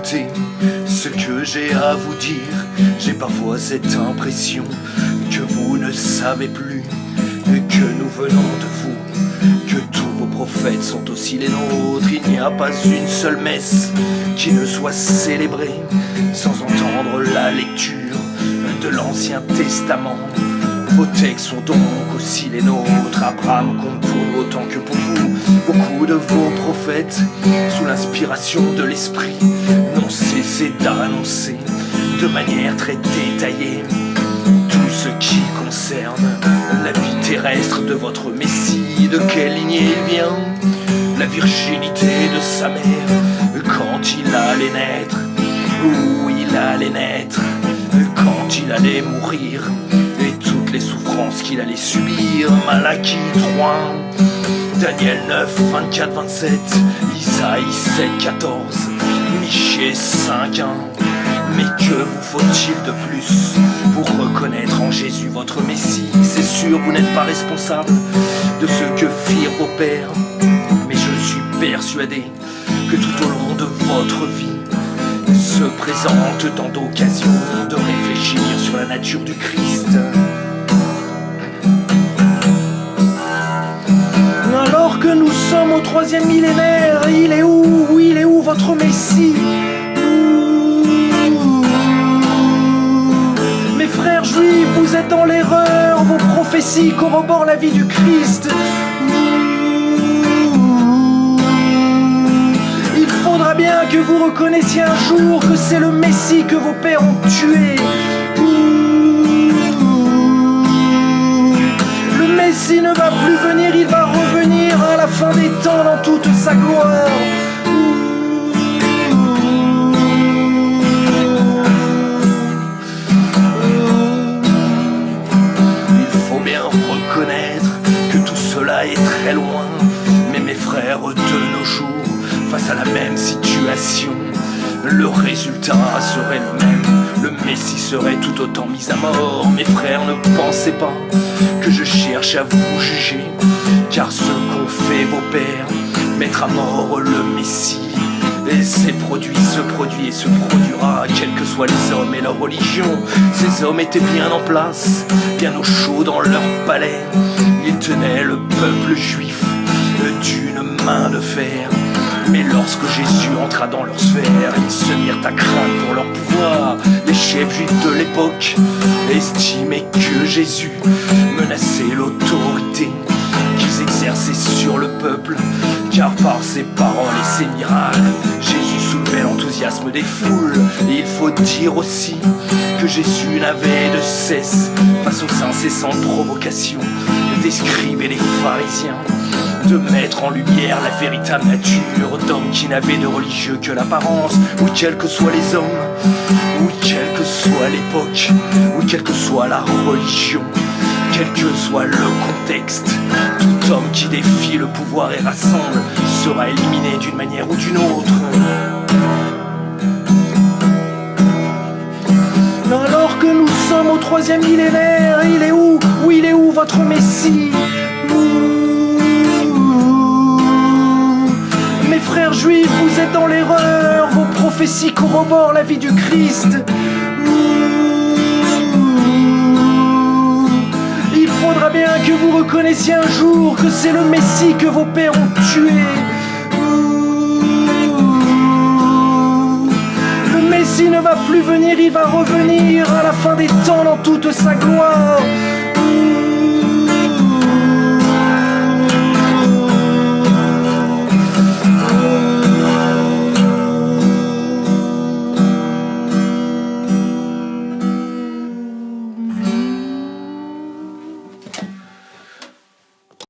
écoutez ce que j'ai à vous dire. J'ai parfois cette impression que vous ne savez plus que nous venons de vous, que tous vos prophètes sont aussi les nôtres. Il n'y a pas une seule messe qui ne soit célébrée sans entendre la lecture de l'Ancien Testament. Vos textes sont donc aussi les nôtres. Abraham compte pour nous autant que pour vous. Beaucoup de vos prophètes, sous l'inspiration de l'Esprit, n'ont cessé d'annoncer de manière très détaillée tout ce qui concerne la vie terrestre de votre Messie. De quelle lignée il vient, la virginité de sa mère, quand il allait naître, où il allait naître, quand il allait mourir, et toutes les souffrances qu'il allait subir. Malachie 3, Daniel 9, 24, 27, Isaïe 7, 14, Michée 5, 1. Mais que vous faut-il de plus pour reconnaître en Jésus votre Messie? C'est sûr, vous n'êtes pas responsable de ce que firent vos pères, mais je suis persuadé que tout au long de votre vie se présente tant d'occasions de réfléchir sur la nature du Christ. Alors que nous sommes au 3e millénaire, il est où votre Messie? Mes frères juifs, vous êtes dans l'erreur, vos prophéties corroborent la vie du Christ. Il faudra bien que vous reconnaissiez un jour que c'est le Messie que vos pères ont tué. Le Messie ne va plus venir, il va revenir à la fin des temps dans toute sa gloire. Il faut bien reconnaître que tout cela est très loin, mais mes frères, de nos jours, face à la même situation, le résultat serait le même. Le Messie serait tout autant mis à mort. Mes frères, ne pensez pas que je cherche à vous juger, car ce qu'ont fait vos pères, mettre à mort le Messie, et s'est produit, se produit et se produira, quels que soient les hommes et leur religion. Ces hommes étaient bien en place, bien au chaud dans leur palais. Ils tenaient le peuple juif d'une main de fer. Mais lorsque Jésus entra dans leur sphère, ils se mirent à craindre pour leur pouvoir. Les chefs juifs de l'époque estimaient que Jésus menaçait l'autorité qu'ils exerçaient sur le peuple, car par ses paroles et ses miracles, Jésus soulevait l'enthousiasme des foules. Et il faut dire aussi que Jésus n'avait de cesse, face aux incessantes provocations des scribes et des pharisiens, de mettre en lumière la véritable nature d'hommes qui n'avaient de religieux que l'apparence. Ou quels que soient les hommes, ou quelle que soit l'époque, ou quelle que soit la religion, quel que soit le contexte, tout homme qui défie le pouvoir et rassemble sera éliminé d'une manière ou d'une autre. Alors que nous sommes au 3e millénaire, il est où votre Messie? Mes frères juifs, vous êtes dans l'erreur, vos prophéties corroborent la vie du Christ. Il faudra bien que vous reconnaissiez un jour que c'est le Messie que vos pères ont tué. Le Messie ne va plus venir, il va revenir à la fin des temps dans toute sa gloire.